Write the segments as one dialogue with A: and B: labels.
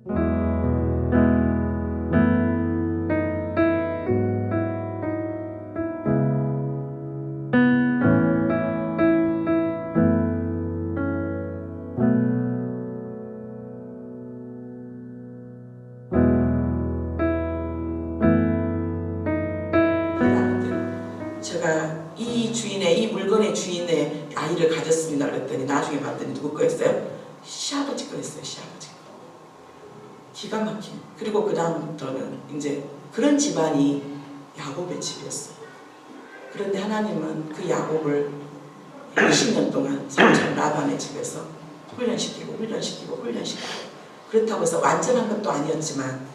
A: 제가 이 물건의 주인의 아이를 가졌습니다 그랬더니 나중에 봤더니 누구 거였어요? 시아버지 거였어요. 시아버지 거. 기가 막힌. 그리고 그 다음부터는 이제 그런 집안이 야곱의 집이었어요. 그런데 하나님은 그 야곱을 20년 동안 삼촌 라반의 집에서 훈련시키고 그렇다고 해서 완전한 것도 아니었지만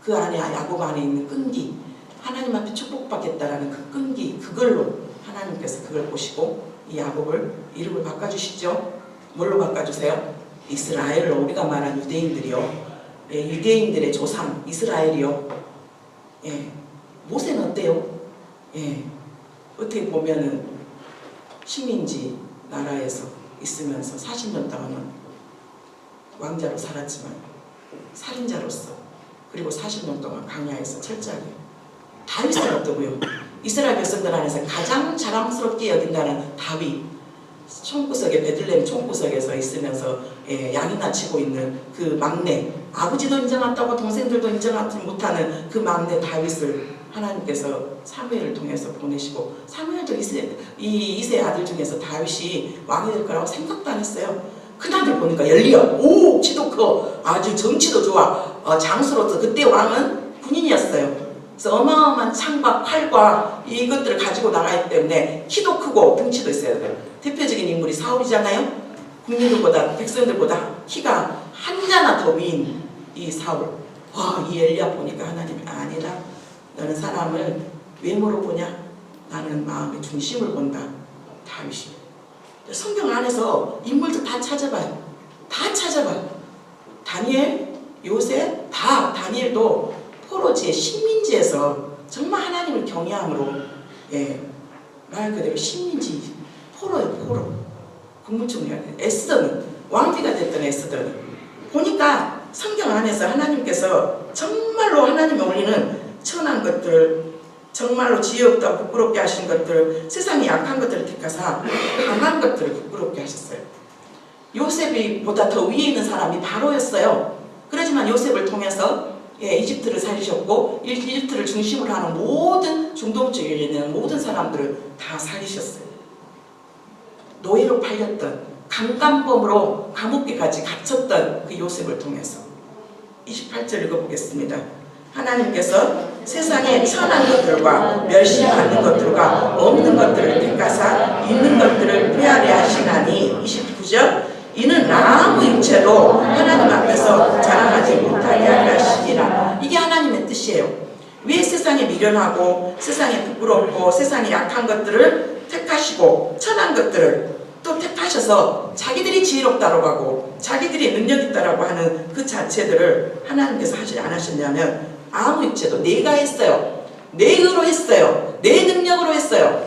A: 그 안에 야곱 안에 있는 끈기, 하나님 앞에 축복받겠다라는 그 끈기, 그걸로 하나님께서 그걸 보시고 이 야곱을 이름을 바꿔주시죠. 뭘로 바꿔주세요? 이스라엘로. 우리가 말한 유대인들이요. 유대인들의 조상 이스라엘이요. 모세는 어때요? 어떻게 보면은 식민지 나라에서 있으면서 40년 동안은 왕자로 살았지만 살인자로서, 그리고 40년 동안 광야에서 철저하게. 다윗은 어떠고요? 이스라엘 백성들 안에서 가장 자랑스럽게 여긴다는 다윗, 총구석에 베들레헴 총구석에서 있으면서 양이나 치고 있는 그 막내, 아버지도 인정한다고 동생들도 인정하지 못하는 그 막내 다윗을 하나님께서 사무엘을 통해서 보내시고, 사무엘도 이세 아들 중에서 다윗이 왕이 될 거라고 생각도 안 했어요. 큰아들 보니까 열리요. 오, 키도 커. 아주 정치도 좋아. 장수로서 그때 왕은 군인이었어요. 그래서 어마어마한 창과 칼과 이것들을 가지고 나가기 때문에 키도 크고 등치도 있어야 돼요. 대표적인 인물이 사울이잖아요. 국민들보다, 백성들보다 키가 한 자나 더 위인 이 사울. 와, 이 엘리야 보니까 하나님이 아니다. 너는 사람을 외모로 보냐? 나는 마음의 중심을 본다. 다윗이. 성경 안에서 인물들 다 찾아봐요. 다 찾아봐요. 다니엘, 요셉, 다. 다니엘도 포로지의 식민지에서 정말 하나님을 경외함으로, 말 그대로 식민지, 포로예요, 포로. 궁금증이에요. 에스더는, 왕비가 됐던 에스더는 보니까 성경 안에서 하나님께서 정말로 하나님이 올리는 천한 것들, 정말로 지혜 없다 부끄럽게 하신 것들, 세상에 약한 것들을 택하사 강한 것들을 부끄럽게 하셨어요. 요셉이 보다 더 위에 있는 사람이 바로였어요. 그렇지만 요셉을 통해서 이집트를 살리셨고, 이집트를 중심으로 하는 모든 중동 지역에 있는 모든 사람들을 다 살리셨어요. 노예로 팔렸던, 강간범으로 감옥에까지 갇혔던 그 요셉을 통해서. 28절 읽어보겠습니다. 하나님께서 세상의 천한 것들과 멸시받는 것들과 없는 것들을 택하사 있는 것들을 폐하려 하시나니. 29절. 이는 아무 육체도 하나님 앞에서 자랑하지 못하게 하려 하시니라. 이게 하나님의 뜻이에요. 왜 세상에 미련하고 세상에 부끄럽고 세상에 약한 것들을 택하시고 천한 것들을 또 택하셔서 자기들이 지혜롭다고 하고 자기들이 능력 있다라고 하는 그 자체들을 하나님께서 하지 않으셨냐면, 아무 육체도 내가 했어요. 내 의로 했어요. 내 능력으로 했어요.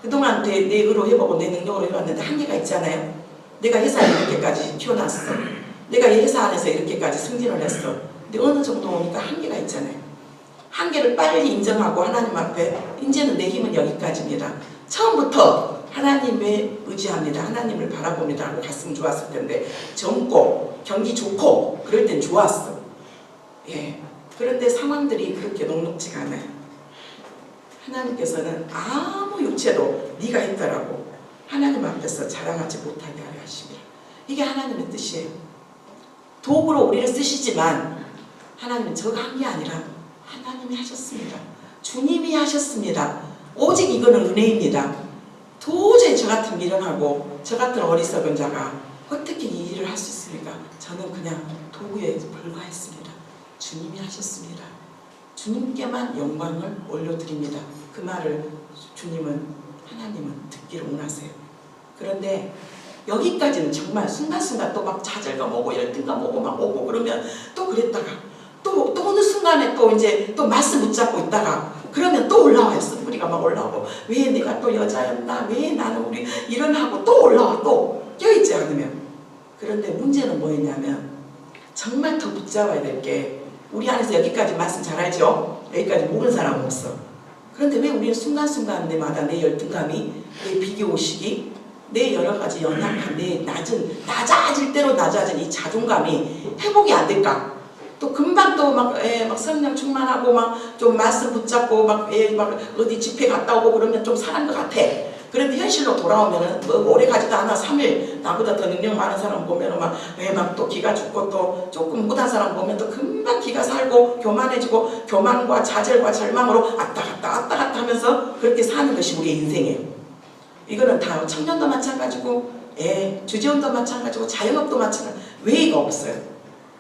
A: 그동안 내 의로 해보고 내 능력으로 해봤는데 한계가 있잖아요. 내가 회사에 이렇게까지 키워놨어. 내가 이 회사 안에서 이렇게까지 승진을 했어. 근데 어느 정도 오니까 한계가 있잖아요. 한계를 빨리 인정하고 하나님 앞에, 이제는 내 힘은 여기까지입니다. 처음부터 하나님에 의지합니다. 하나님을 바라봅니다 하고 갔으면 좋았을 텐데, 젊고 경기 좋고 그럴 땐 좋았어. 그런데 상황들이 그렇게 녹록지가 않아요. 하나님께서는 아무 육체도 네가 했다라고 하나님 앞에서 자랑하지 못하게 하려 하십니다. 이게 하나님의 뜻이에요. 도구로 우리를 쓰시지만 하나님은 저가 한 게 아니라 하나님이 하셨습니다. 주님이 하셨습니다. 오직 이거는 은혜입니다. 도저히 저 같은 미련하고 저 같은 어리석은 자가 어떻게 이 일을 할 수 있습니까? 저는 그냥 도구에 불과했습니다. 주님이 하셨습니다. 주님께만 영광을 올려드립니다. 그 말을 하나님은 듣기를 원하세요. 그런데 여기까지는 정말 순간순간 또 막 좌절감 오고 열등감 오고 막 오고, 그러면 또 그랬다가 또 어느 순간에 또 이제 또 말씀 붙잡고 있다가 그러면 또 올라와요. 쓴뿌리가 막 올라오고, 왜 내가 또 여자였나, 왜 나는 우리 이런 하고 또 올라와, 또 껴있지 않으면. 그런데 문제는 뭐였냐면, 정말 더 붙잡아야 될 게 우리 안에서 여기까지 말씀 잘 알죠? 여기까지 모르는 사람은 없어. 그런데 왜 우리는 순간순간마다 내 열등감이, 내 비교의식이, 내 여러 가지 연약한, 내 낮아질 대로 낮아진 이 자존감이 회복이 안 될까? 또 금방 또 막 성령 충만하고 막 좀 말씀 붙잡고 막 어디 집회 갔다 오고 그러면 좀 살한 것 같아. 그런데 현실로 돌아오면은 뭐 오래 가지도 않아. 3일 나보다 더 능력 많은 사람 보면은 막 또 기가 죽고 또 조금 못한 사람 보면 또 금방 기가 살고 교만해지고 교만과 좌절과 절망으로 왔다 갔다 하면서 그렇게 사는 것이 우리의 인생이에요. 이거는 다 청년도 마찬가지고 주재원도 마찬가지고 자영업도 마찬가지고 외의가 없어요.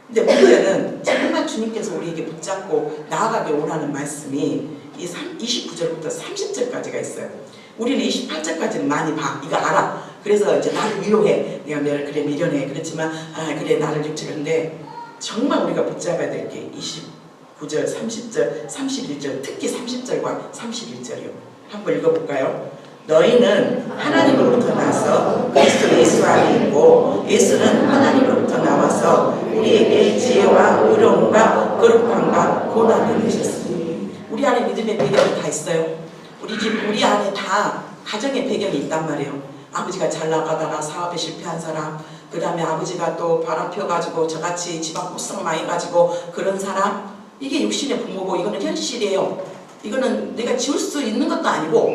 A: 근데 문제는 정말 주님께서 우리에게 붙잡고 나아가길 원하는 말씀이 이 29절부터 30절까지가 있어요. 우리는 28절까지는 많이 봐. 이거 알아. 그래서 이제 나를 위로해. 내가 그래 미련해. 그렇지만 그래 나를 육체인데 정말 우리가 붙잡아야 될 게 29절, 30절, 31절, 특히 30절과 31절이요. 한번 읽어볼까요? 너희는 하나님으로부터 나서 그리스도 예수 안에 있고 예수는 하나님으로부터 나와서 우리에게 지혜와 의로움과 거룩함과 고난을 주셨으니 우리 안에 믿음의 배경이 다 있어요. 우리 안에 다 가정의 배경이 있단 말이에요. 아버지가 잘 나가다가 사업에 실패한 사람, 그 다음에 아버지가 또 바람 펴가지고 저같이 집안 고생 많이 가지고 그런 사람, 이게 육신의 부모고 이거는 현실이에요. 이거는 내가 지울 수 있는 것도 아니고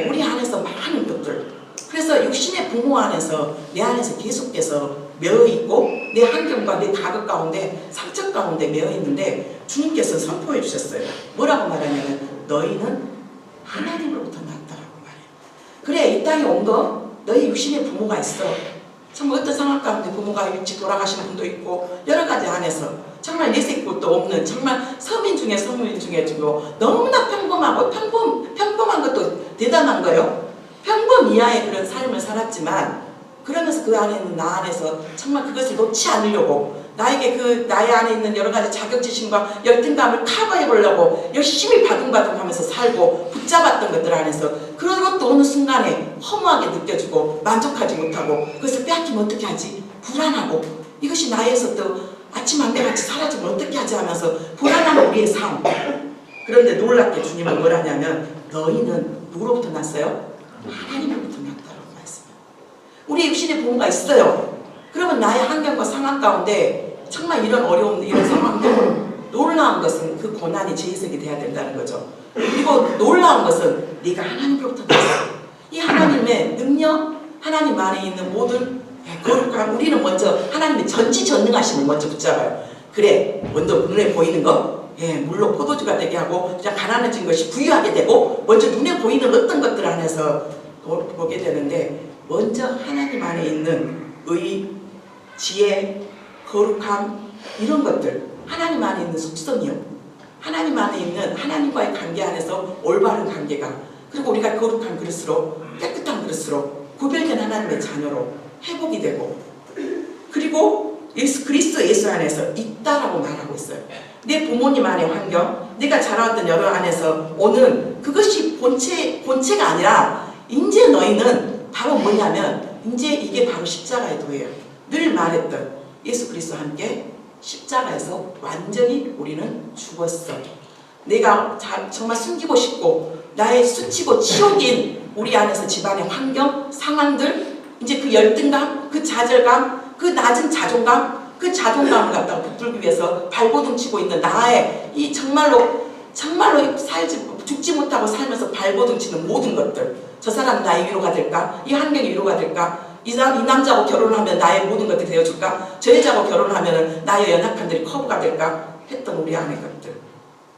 A: 우리 안에서 많은 것들. 그래서 육신의 부모 안에서 내 안에서 계속해서 매어있고 내 환경과 내 가극 가운데 상처 가운데 매어있는데 주님께서 선포해 주셨어요. 뭐라고 말하냐면 너희는 하나님으로부터 났다라고 말해요. 그래 이 땅에 온 거 너희 육신의 부모가 있어. 정말 어떤 상황 가운데 부모가 일찍 돌아가신 분도 있고 여러 가지 안에서 정말 내색골도 없는 정말 서민 중에 너무나 평범하고 평범한 것도 대단한 거예요. 평범 이하의 그런 삶을 살았지만 그러면서 그 안에 있는 나 안에서 정말 그것을 놓지 않으려고 나의 안에 있는 여러 가지 자격지심과 열등감을 커버해 보려고 열심히 바둥바둥 하면서 살고 붙잡았던 것들 안에서 그런 것도 어느 순간에 허무하게 느껴지고 만족하지 못하고 그것을 빼앗기면 어떻게 하지? 불안하고 이것이 나에서 또 아침 안개같이 사라지면 어떻게 하지 하면서 불안한 우리의 삶. 그런데 놀랍게 주님은 뭐라냐면 너희는 누구로부터 났어요? 하나님으로부터 났다라고 말씀해요. 우리 육신의 부모가 있어요. 그러면 나의 환경과 상황 가운데 정말 이런 어려움, 이런 상황들 놀라운 것은 그 고난이 재해석이 돼야 된다는 거죠. 그리고 놀라운 것은 네가 하나님으로부터 났어. 이 하나님의 능력, 하나님 안에 있는 모든 거룩함, 우리는 먼저 하나님의 전지전능하심을 먼저 붙잡아요. 그래, 먼저 눈에 보이는 거, 물로 포도주가 되게 하고 그냥 가난해진 것이 부유하게 되고 먼저 눈에 보이는 어떤 것들 안에서 보게 되는데 먼저 하나님 안에 있는 의, 지혜, 거룩함 이런 것들 하나님 안에 있는 속성이요. 하나님 안에 있는 하나님과의 관계 안에서 올바른 관계가 그리고 우리가 거룩한 그릇으로 깨끗한 그릇으로 구별된 하나님의 자녀로 회복이 되고 그리고 그리스도 예수 안에서 있다라고 말하고 있어요. 내 부모님 안의 환경, 내가 자라왔던 여러 안에서 오는 그것이 본체가 아니라 이제 너희는 바로 뭐냐면 이제 이게 바로 십자가의 도예요. 늘 말했던 예수 그리스도와 함께 십자가에서 완전히 우리는 죽었어. 내가 정말 숨기고 싶고 나의 수치고 치욕인 우리 안에서 집안의 환경, 상황들 이제 그 열등감, 그 좌절감, 그 낮은 자존감, 그 자존감을 갖다가 붙들기 위해서 발버둥치고 있는 나의 이 정말로 죽지 못하고 살면서 발버둥치는 모든 것들. 저 사람 나의 위로가 될까? 이 환경이 위로가 될까? 이 남자하고 결혼하면 나의 모든 것들이 되어줄까? 저 여자하고 결혼하면 나의 연약함들이 커브가 될까? 했던 우리 안의 것들.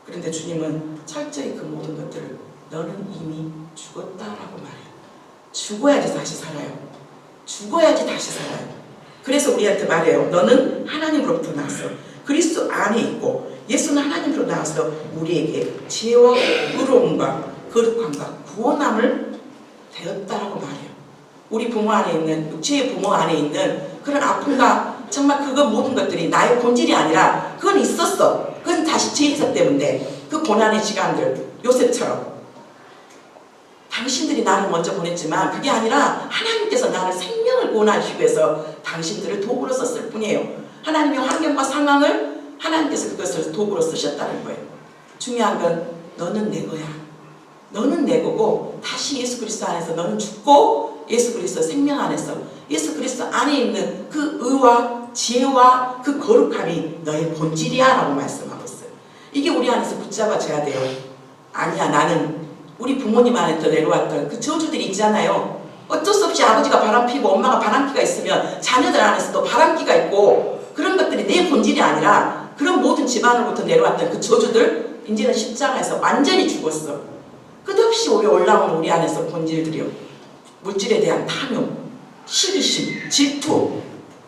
A: 그런데 주님은 철저히 그 모든 것들을 너는 이미 죽었다라고 말해요. 죽어야지 다시 살아요. 죽어야지 다시 살아요. 그래서 우리한테 말해요. 너는 하나님으로부터 나왔어. 그리스도 안에 있고 예수는 하나님으로 나와서 우리에게 지혜와 의로움과 거룩함과 구원함을 되었다라고 말해요. 우리 부모 안에 있는 육체의 부모 안에 있는 그런 아픔과 정말 그거 모든 것들이 나의 본질이 아니라 그건 있었어. 그건 다시 재해석 때문에 그 고난의 시간들 요셉처럼 당신들이 나를 먼저 보냈지만 그게 아니라 하나님께서 나를 생명을 구원하시기 위해서 당신들을 도구로 썼을 뿐이에요. 하나님의 환경과 상황을 하나님께서 그것을 도구로 쓰셨다는 거예요. 중요한 건 너는 내 거야. 너는 내 거고 다시 예수 그리스도 안에서 너는 죽고 예수 그리스도 생명 안에서 예수 그리스도 안에 있는 그 의와 지혜와 그 거룩함이 너의 본질이야 라고 말씀하고 있어요. 이게 우리 안에서 붙잡아져야 돼요. 아니야, 나는 우리 부모님 안에서 내려왔던 그 저주들이 있잖아요. 어쩔 수 없이 아버지가 바람피고 엄마가 바람기가 있으면 자녀들 안에서도 바람기가 있고 그런 것들이 내 본질이 아니라 그런 모든 집안으로부터 내려왔던 그 저주들 이제는 십자가에서 완전히 죽었어. 끝없이 올라오는 우리 안에서 본질들이요. 물질에 대한 탐욕, 시기심, 질투,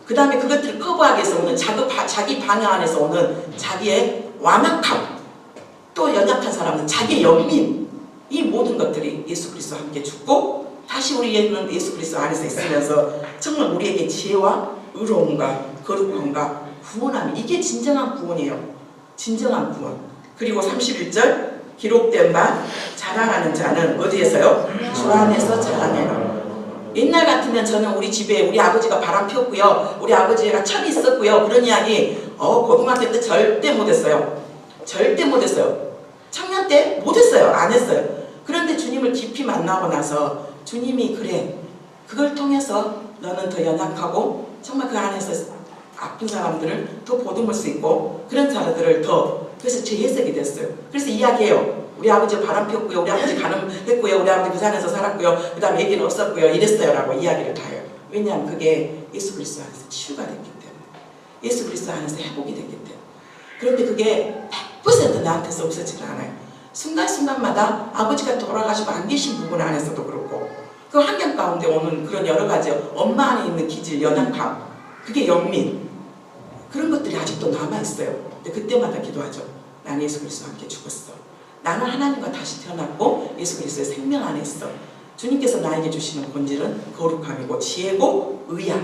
A: 그 다음에 그것들을 커버하기 위해서 오는 자기 방해 안에서 오는 자기의 완악함, 또 연약한 사람은 자기의 연민, 이 모든 것들이 예수 그리스도와 함께 죽고 다시 우리는 예수 그리스도 안에서 있으면서 정말 우리에게 지혜와 의로움과 거룩함과 구원함이 이게 진정한 구원이에요. 진정한 구원. 그리고 31절 기록된 바 자랑하는 자는 어디에서요? 주 안에서 자랑해라. 옛날 같으면 저는 우리 집에 우리 아버지가 바람 피웠고요. 우리 아버지가 천이 있었고요. 그런 이야기 고등학교 때 절대 못했어요. 절대 못했어요. 청년 때 못했어요. 안 했어요. 그런데 주님을 깊이 만나고 나서 주님이 그래 그걸 통해서 너는 더 연약하고 정말 그 안에서 아픈 사람들을 더 보듬을 수 있고 그런 사람들을 더 그래서 제 해석이 됐어요. 그래서 이야기해요. 우리 아버지 바람 피웠고요. 우리 아버지 가늠했고요. 우리 아버지 부산에서 살았고요. 그 다음에 얘기는 없었고요. 이랬어요. 라고 이야기를 다 해요. 왜냐하면 그게 예수 그리스도 안에서 치유가 됐기 때문에 예수 그리스도 안에서 회복이 됐기 때문에 그런데 그게 100% 나한테서 없어지지 않아요. 순간순간마다 아버지가 돌아가시고 안 계신 부분 안에서도 그렇고 그 환경 가운데 오는 그런 여러 가지 엄마 안에 있는 기질, 연약함 그게 연민 그런 것들이 아직도 남아있어요. 근데 그때마다 기도하죠. 나는 예수 그리스도와 함께 죽었어. 나는 하나님과 다시 태어났고 예수 그리스도의 생명 안에 있어. 주님께서 나에게 주시는 본질은 거룩함이고 지혜고 의야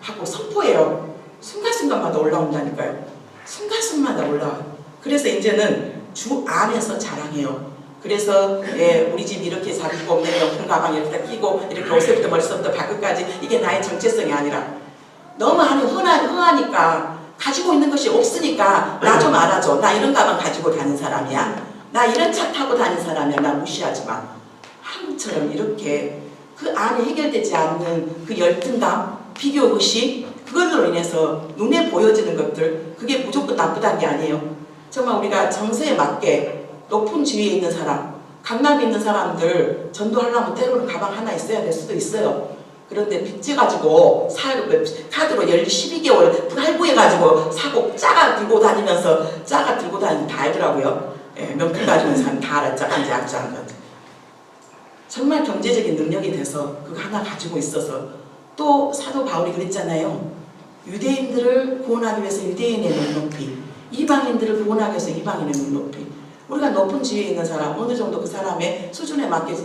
A: 하고 선포해요. 순간순간마다 올라온다니까요. 순간순간마다 올라와요. 그래서 이제는 주 안에서 자랑해요. 그래서 우리 집 이렇게 잘 입고 내 명품 가방 이렇게 끼고 이렇게 옷부터 머리서부터 발끝까지 이게 나의 정체성이 아니라 너무 안에 흥하니까 가지고 있는 것이 없으니까 나 좀 알아줘. 나 이런 가방 가지고 다닌 사람이야. 나 이런 차 타고 다닌 사람이야. 나 무시하지 마. 한국처럼 이렇게 그 안에 해결되지 않는 그 열등감, 비교의식 그걸로 인해서 눈에 보여지는 것들 그게 무조건 나쁘다는 게 아니에요. 정말 우리가 정서에 맞게 높은 지위에 있는 사람, 강남에 있는 사람들 전도하려면 때로는 가방 하나 있어야 될 수도 있어요. 그런데 빚져가지고 카드로 12개월 할부해가지고 사고 짜가 들고 다니면서 짜가 들고 다니면 다 알더라고요. 명품 가지고 사람 다 알아. 짝한지 악자한 건지. 정말 경제적인 능력이 돼서 그거 하나 가지고 있어서 또 사도 바울이 그랬잖아요. 유대인들을 구원하기 위해서 유대인의 눈높이 이방인들을 구원하기 위해서 이방인의 눈높이 우리가 높은 지위에 있는 사람 어느 정도 그 사람의 수준에 맞게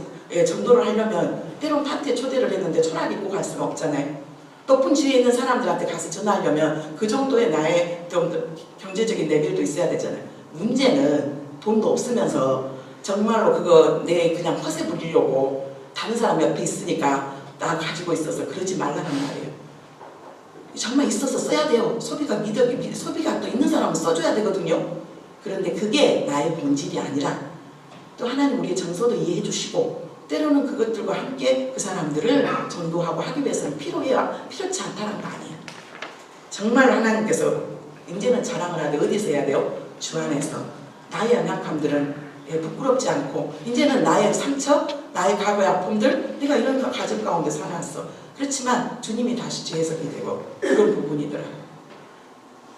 A: 전도를 하려면 때론 파티에 초대를 했는데 초락 입고 갈 수가 없잖아요. 높은 지위에 있는 사람들한테 가서 전화하려면 그 정도의 나의 좀 경제적인 레벨도 있어야 되잖아요. 문제는 돈도 없으면서 정말로 그거 내 그냥 허세 부리려고 다른 사람 옆에 있으니까 나 가지고 있어서 그러지 말라는 말이에요. 정말 있어서 써야 돼요. 소비가 또 있는 사람은 써줘야 되거든요. 그런데 그게 나의 본질이 아니라 또 하나님 우리의 정서도 이해해 주시고 때로는 그것들과 함께 그 사람들을 전도하고 하기 위해서는 필요치 않다는 거 아니에요. 정말 하나님께서 이제는 자랑을 하되 어디서 해야 돼요? 주 안에서. 나의 연약함들은 부끄럽지 않고 이제는 나의 상처, 나의 과거의 아픔들 내가 이런 가정 가운데 살았어. 그렇지만 주님이 다시 재해석이 되고 그런 부분이더라.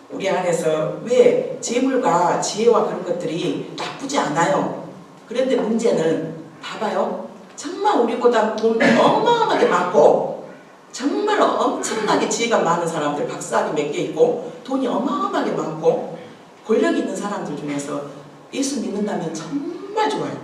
A: 우리 안에서 왜 재물과 지혜와 그런 것들이 나쁘지 않아요. 그런데 문제는 봐봐요. 정말 우리보다 돈 어마어마하게 많고 정말 엄청나게 지혜가 많은 사람들 박사학위 몇 개 있고 돈이 어마어마하게 많고 권력 있는 사람들 중에서 예수 믿는다면 정말 좋아요.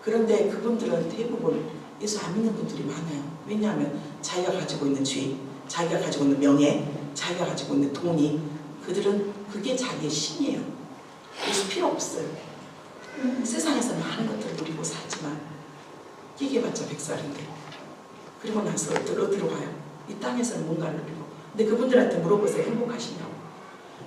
A: 그런데 그분들은 대부분 예수 안 믿는 분들이 많아요. 왜냐하면 자기가 가지고 있는 지위, 자기가 가지고 있는 명예, 자기가 가지고 있는 돈이 그들은 그게 자기의 신이에요. 예수 필요 없어요. 세상에서 많은 것들을 누리고 살지만 얘기해봤자 100살인데 그리고 나서 어디로 가요? 이 땅에서는 뭔가를 누리고 근데 그분들한테 물어보세요. 행복하시냐고.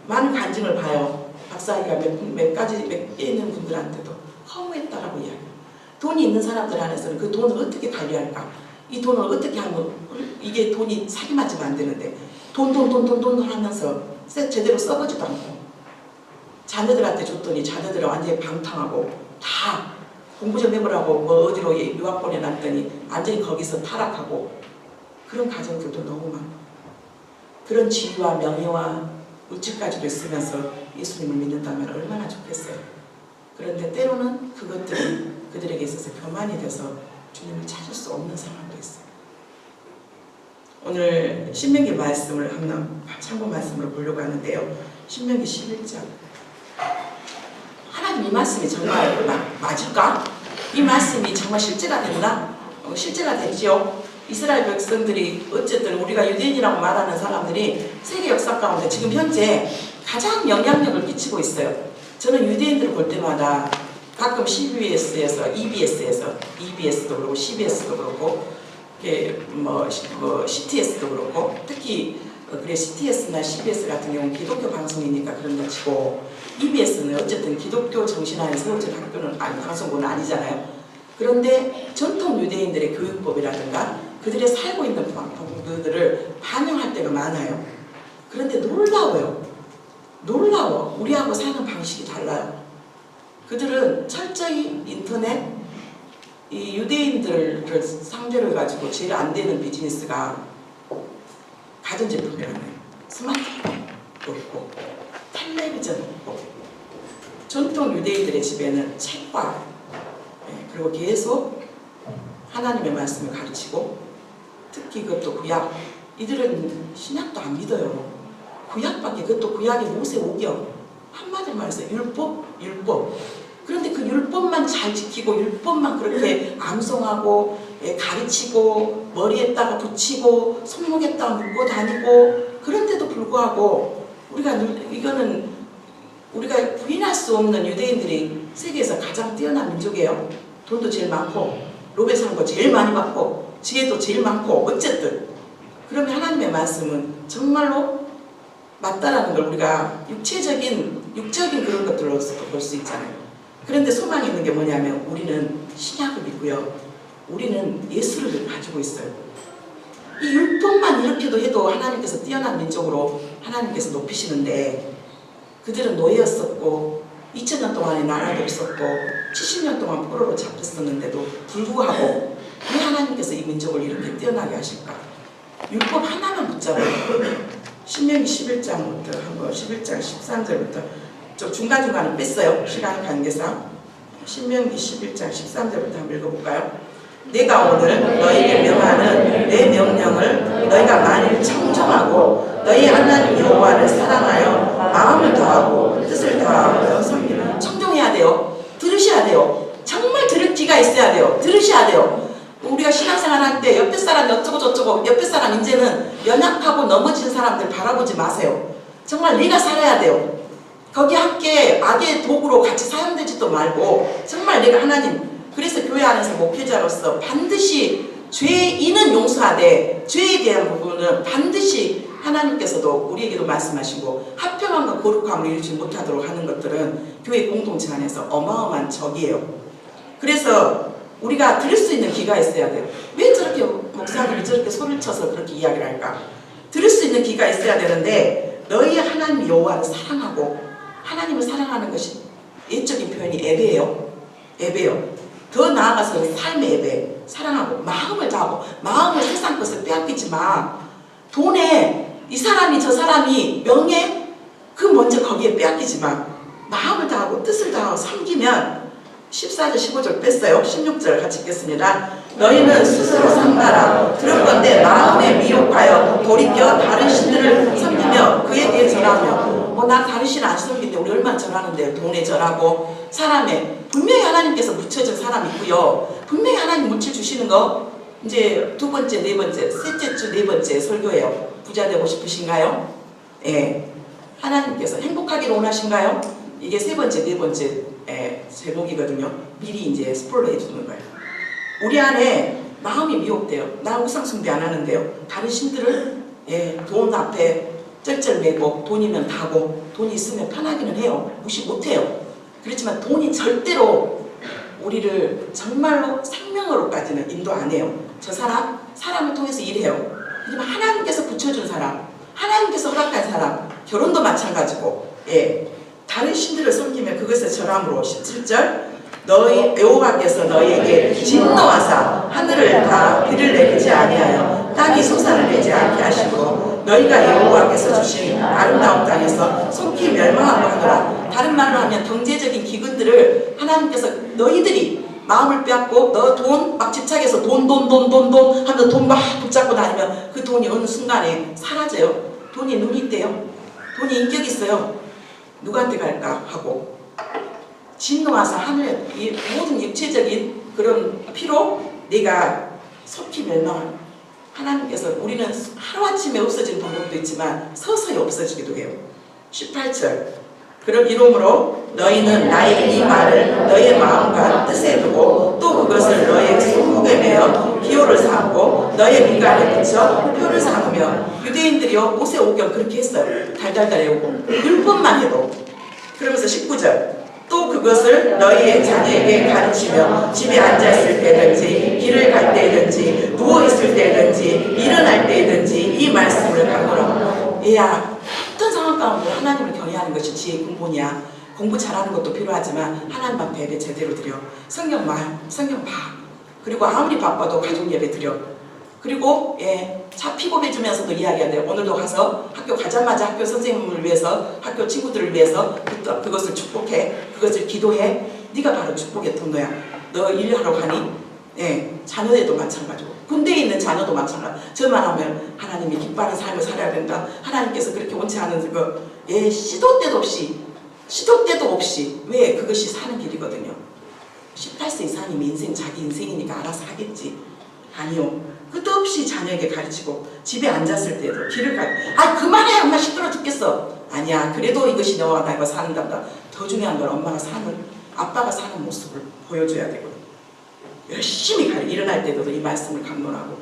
A: 많은 간증을 봐요. 박사학위가 몇 개 있는 분들한테도 허무했다라고 이야기해요. 돈이 있는 사람들 안에서는 그 돈을 어떻게 관리할까? 이 돈을 어떻게 하면 이게 돈이 사기 맞으면 안 되는데 돈 하면서 제대로 써보지도 않고 자녀들한테 줬더니 자녀들은 완전히 방탕하고 다 공부 좀 해보라고 뭐 어디로 유학 보내놨더니 완전히 거기서 타락하고 그런 가정들도 너무 많고 그런 지위와 명예와 물질까지도 있으면서 예수님을 믿는다면 얼마나 좋겠어요. 그런데 때로는 그것들이 그들에게 있어서 교만이 돼서 주님을 찾을 수 없는 상황도 있어요. 오늘 신명기 말씀을 한번 참고 말씀으로 보려고 하는데요. 신명기 11장. 하나님 이 말씀이 정말 맞을까? 이 말씀이 정말 실제가 됐나? 실제가 됐지요. 이스라엘 백성들이 어쨌든 우리가 유대인이라고 말하는 사람들이 세계 역사 가운데 지금 현재 가장 영향력을 끼치고 있어요. 저는 유대인들을 볼 때마다 가끔 CBS에서, EBS도 그렇고 CBS도 그렇고 CTS도 그렇고 특히 그래 CTS나 CBS 같은 경우는 기독교 방송이니까 그런다 치고 EBS는 어쨌든 기독교 정신 안에 세워진 학교는 방송국은 아니잖아요. 그런데 전통 유대인들의 교육법이라든가 그들의 살고 있는 부분들을 반영할 때가 많아요. 그런데 놀라워. 우리하고 사는 방식이 달라요. 그들은 철저히 인터넷, 이 유대인들을 상대로 해가지고 제일 안 되는 비즈니스가 가전제품이라는 거예요. 스마트폰도 없고 텔레비전도 없고 전통 유대인들의 집에는 책과 그리고 계속 하나님의 말씀을 가르치고 특히 그것도 구약, 이들은 신약도 안 믿어요. 구약밖에, 그것도 구약이 모세 오경, 한마디로 말해서 율법. 그런데 그 율법만 잘 지키고 율법만 그렇게 암송하고 가르치고 머리에다가 붙이고 손목에다가 묶고 다니고 그런데도 불구하고 우리가 부인할 수 없는 유대인들이 세계에서 가장 뛰어난 민족이에요. 돈도 제일 많고 노벨 상도 제일 많이 받고 지혜도 제일 많고 어쨌든 그러면 하나님의 말씀은 정말로 맞다라는 걸 우리가 육적인 그런 것들로서 볼 수 있잖아요. 그런데 소망이 있는 게 뭐냐면 우리는 신약을 믿고요. 우리는 예수를 가지고 있어요. 이 율법만 이렇게도 해도 하나님께서 뛰어난 민족으로 하나님께서 높이시는데 그들은 노예였었고 2000년 동안에 나라도 없었고 70년 동안 포로로 잡혔었는데도 불구하고 왜 하나님께서 이 민족을 이렇게 뛰어나게 하실까? 율법 하나만 붙잡아요. 신명기 11장부터 한번 11장 13절부터 좀 중간중간은 뺐어요. 시간 관계상. 신명기 11장 13절부터 한번 읽어볼까요? 내가 오늘 너희에게 명하는 내 명령을 너희가 만일 청정하고 너희 하나님 여호와를 사랑하여 마음을 다하고 뜻을 다하여 섬기면 청정해야 돼요. 들으셔야 돼요. 정말 들을 귀가 있어야 돼요. 들으셔야 돼요. 우리가 신앙생활 할 때 옆에 사람이 어쩌고 저쩌고 옆에 사람 이제는 연약하고 넘어진 사람들 바라보지 마세요. 정말 네가 살아야 돼요. 거기 함께 악의 도구로 같이 사용되지도 말고 정말 내가 하나님, 그래서 교회 안에서 목회자로서 반드시 죄인은 용서하되 죄에 대한 부분은 반드시 하나님께서도 우리에게도 말씀하시고 합평함과 거룩함을 이루지 못하도록 하는 것들은 교회 공동체 안에서 어마어마한 적이에요. 그래서 우리가 들을 수 있는 귀가 있어야 돼요. 왜 저렇게 목사님이 저렇게 소리를 쳐서 그렇게 이야기를 할까? 들을 수 있는 귀가 있어야 되는데 너희 하나님 여호와를 사랑하고 하나님을 사랑하는 것이 예적인 표현이 예배예요. 더 나아가서 삶의 예배, 사랑하고 마음을 다하고 마음을 세상 것을 빼앗기지 마. 돈에 이 사람이 저 사람이 명예 그 먼저 거기에 빼앗기지 마. 마음을 다하고 뜻을 다하고 섬기면 14절 15절 뺐어요. 16절 같이 읽겠습니다. 너희는 스스로 삼가라. 들은건대 마음에 미혹하여 돌이켜 다른 신들을 섬기며 그에 대해 절하며 나 다른 신 안 섬기는데 우리 얼마나 절하는데요. 돈에 절하고 사람에 분명히 하나님께서 묻혀진 사람이 있고요. 분명히 하나님 묻혀 주시는 거 이제 두 번째, 네 번째, 셋째 주 네 번째 설교예요. 부자 되고 싶으신가요? 예. 하나님께서 행복하기를 원하신가요? 이게 세 번째, 네 번째 제목이거든요. 미리 이제 스포일러 해주는 거예요. 우리 안에 마음이 미혹돼요. 나 우상 숭배 안 하는데요. 다른 신들을 돈 앞에 쩔쩔매고 돈이면 다고 돈이 있으면 편하기는 해요. 무시 못해요. 그렇지만 돈이 절대로 우리를 정말로 생명으로까지는 인도 안 해요. 저 사람을 통해서 일해요. 하지만 하나님께서 붙여준 사람, 하나님께서 허락한 사람, 결혼도 마찬가지고, 예, 다른 신들을 섬기면 그것을 절함으로 17절 너희 여호와께서 너희에게 진노하사 하늘을 다 비를 내리지 아니하여 땅이 솟아를 내지 않게 하시고 너희가 여호와께서 주신 아름다운 땅에서 속히 멸망하고 하노라. 다른 말로 하면 경제적인 기근들을 하나님께서 너희들이 마음을 빼앗고 너 돈 막 집착해서 돈 하면서 돈 막 붙잡고 다니면 그 돈이 어느 순간에 사라져요. 돈이 눈이 떼요. 돈이 인격이 있어요. 누구한테 갈까 하고 진노하사 하늘 이 모든 육체적인 그런 피로 내가 속히 멸망한 하나님께서 우리는 하루아침에 없어지는 방법도 있지만 서서히 없어지기도 해요. 18절 그럼 이러므로 너희는 나의 이 말을 너희의 마음과 뜻에 두고 또 그것을 너희의 손목에 매어 기호를 삼고 너희의 미간에 붙여 표를 삼으며 유대인들이요 모세오경 그렇게 했어요. 달달달 외우고 율법만 해도. 그러면서 19절 또 그것을 너희의 자녀에게 가르치며 집에 앉아있을 때든지 길을 갈 때든지 누워있을 때든지 일어날 때든지 이 말씀을 강론하고 얘야 어떤 상황 가운데 하나님을 경외하는 것이 지혜의 근본이야. 공부 잘하는 것도 필요하지만 하나님 앞에 예배 제대로 드려. 성경 말, 성경 봐. 그리고 아무리 바빠도 가족 예배 드려. 그리고 예, 차 픽업해주면서도 이야기하네요. 오늘도 가서 학교 가자마자 학교 선생님을 위해서 학교 친구들을 위해서 그것을 축복해. 그것을 기도해. 네가 바로 축복의 통로야. 너 일하러 가니? 예, 자녀들도 마찬가지고 군대에 있는 자녀도 마찬가지. 저만 하면 하나님이 기뻐하는 삶을 살아야 된다. 하나님께서 그렇게 원치 않은 그 예, 시도 때도 없이 왜 그것이 사는 길이거든요. 18세 이상이면 인생 자기 인생이니까 알아서 하겠지. 아니요. 끝없이 자녀에게 가르치고 집에 앉았을 때도 길을 그만해 엄마 시끄러워 죽겠어. 아니야 그래도 이것이 너와 나가 사는단다. 더 중요한 건 엄마가 사는 아빠가 사는 모습을 보여줘야 되거든. 열심히 일어날 때도 이 말씀을 강론하고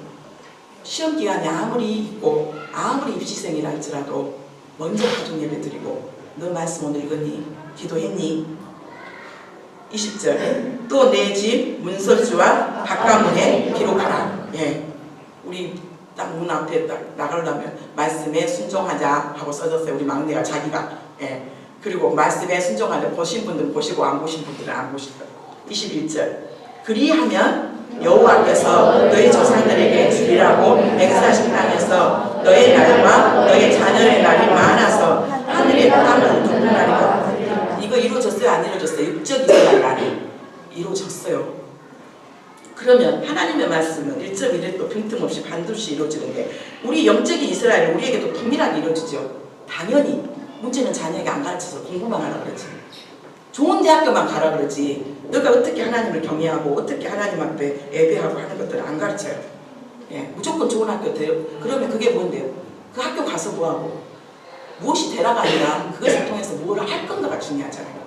A: 시험 기간이 아무리 있고 아무리 입시생이라 할지라도 먼저 가족 예배 드리고 너 말씀 오늘 읽었니? 기도했니? 20절 또 내 집 문설주와 바깥문에 기록하라. 예, 우리 딱 문 앞에 딱 나가려면 말씀에 순종하자 하고 써졌어요. 우리 막내가 자기가. 예, 그리고 말씀에 순종하자. 보신 분들은 보시고 안 보신 분들은 안 보실 거예요. 21절 그리하면 여호와께서 너희 조상들에게 주리라고 맹세하신 땅에서 너의 날과 너의 자녀의 날이 많아서 하늘의 땅을 두분하리라. 이거 이루어졌어요? 안 이루어졌어요? 육적 이스라엘 날이 이루어졌어요. 그러면 하나님의 말씀은 1.1에 빈틈없이 반드시 이루어지는데 우리 영적인 이스라엘 우리에게도 동일하게 이루어지죠. 당연히 문제는 자녀에게 안 가르쳐서 공부만 하라 그러지. 좋은 대학교만 가라 그러지. 너가 어떻게 하나님을 경외하고 어떻게 하나님 앞에 예배하고 하는 것들을 안 가르쳐요. 예, 무조건 좋은 학교 돼요. 그러면 그게 뭔데요? 그 학교 가서 뭐하고 무엇이 되라가 아니라 그것을 통해서 뭘 할 건가가 중요하잖아요.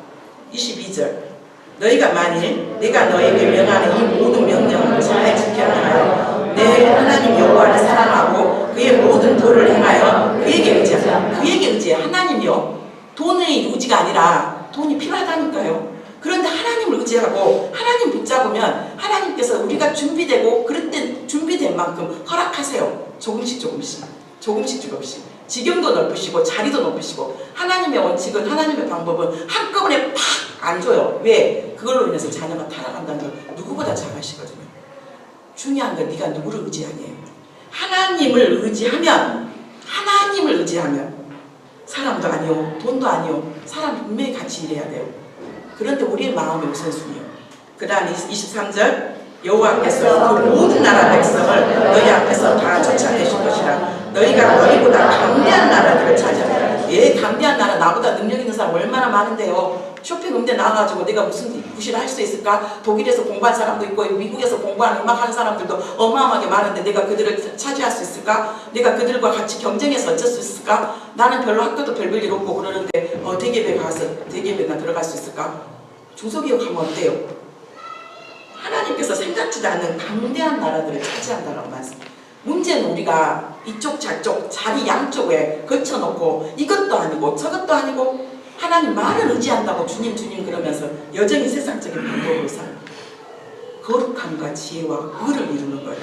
A: 22절 너희가 만일 내가 너에게 명하는 이 모든 명령을 잘 지켜나가요 내 하나님 여호와를 사랑하고 그의 모든 도를 행하여 그에게 의지하자. 그에게 의지해. 하나님이요. 돈의 의지가 아니라 돈이 필요하다니까요. 그런데 하나님을 의지하고 하나님 붙잡으면 하나님께서 우리가 준비되고 그럴 때 준비된 만큼 허락하세요. 조금씩 지경도 넓으시고 자리도 높으시고 하나님의 원칙은 하나님의 방법은 한꺼번에 팍 안 줘요. 왜? 그걸로 인해서 자녀가 타락한다는 걸 누구보다 잘 아시거든요. 중요한 건 네가 누구를 의지하냐예요. 하나님을 의지하면 사람도 아니요 돈도 아니요 사람 분명히 같이 일해야 돼요. 그런데 우리의 마음이 우선순위요. 그 다음 23절 여호와께서 그 모든 나라 백성을 너희 앞에서 다 쫓아내실 것이라. 너희가 너희보다 강대한 나라들을 차지하라. 예, 강대한 나라. 나보다 능력 있는 사람 얼마나 많은데요. 쇼핑 음대 나와가지고 내가 무슨 구실을 할 수 있을까? 독일에서 공부한 사람도 있고 미국에서 공부하는 음악하는 사람들도 어마어마하게 많은데 내가 그들을 차지할 수 있을까? 내가 그들과 같이 경쟁해서 어쩔 수 있을까? 나는 별로 학교도 별일 없고 그러는데 대기업에 가서 대기업에나 들어갈 수 있을까? 중소기업 가면 어때요? 하나님께서 생각지도 않는 강대한 나라들을 차지한다는 말씀. 문제는 우리가 이쪽 저쪽 자리 양쪽에 걸쳐놓고 이것도 아니고 저것도 아니고 하나님 말을 의지한다고 주님 주님 그러면서 여전히 세상적인 방법으로 살아요. 거룩함과 지혜와 의를 이루는 거예요.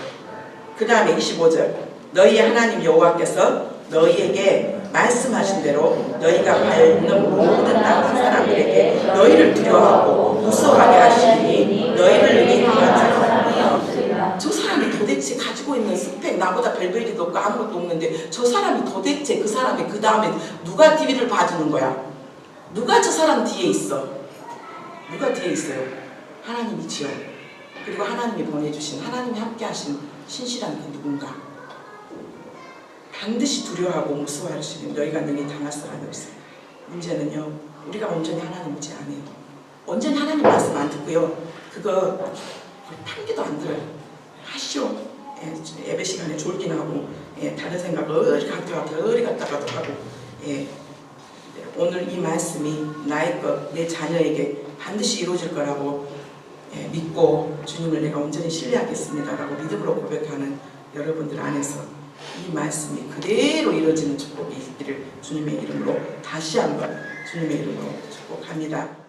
A: 그 다음에 25절 너희 하나님 여호와께서 너희에게 말씀하신 대로 너희가 밟는 모든 나쁜 사람들에게 너희를 두려워하고 무서워하게 하시니 너희를 위해 행하자. 저 사람이 도대체 가지고 있는 스펙 나보다 별별이 없고 아무것도 없는데 저 사람이 도대체 그 사람이 그 다음에 누가 TV를 봐주는 거야? 누가 저 사람 뒤에 있어? 누가 뒤에 있어요? 하나님이지요. 그리고 하나님이 보내주신 하나님이 함께 하신 신실한 그 누군가 반드시 두려워하고 무서워하시는 너희가 능히 당할 사람이 없어요. 문제는요 우리가 온전히 하나님 의지 안 해요. 온전히 하나님 말씀 안 듣고요 그거 탐기도 안 들어요. 하시오. 예배 시간에 졸긴 하고 다른 생각을 어리 갔다 어리 갔다가도 하고 오늘 이 말씀이 나의 것, 내 자녀에게 반드시 이루어질 거라고 믿고 주님을 내가 온전히 신뢰하겠습니다 라고 믿음으로 고백하는 여러분들 안에서 이 말씀이 그대로 이루어지는 축복이 있기를 주님의 이름으로 다시 한번 주님의 이름으로 축복합니다.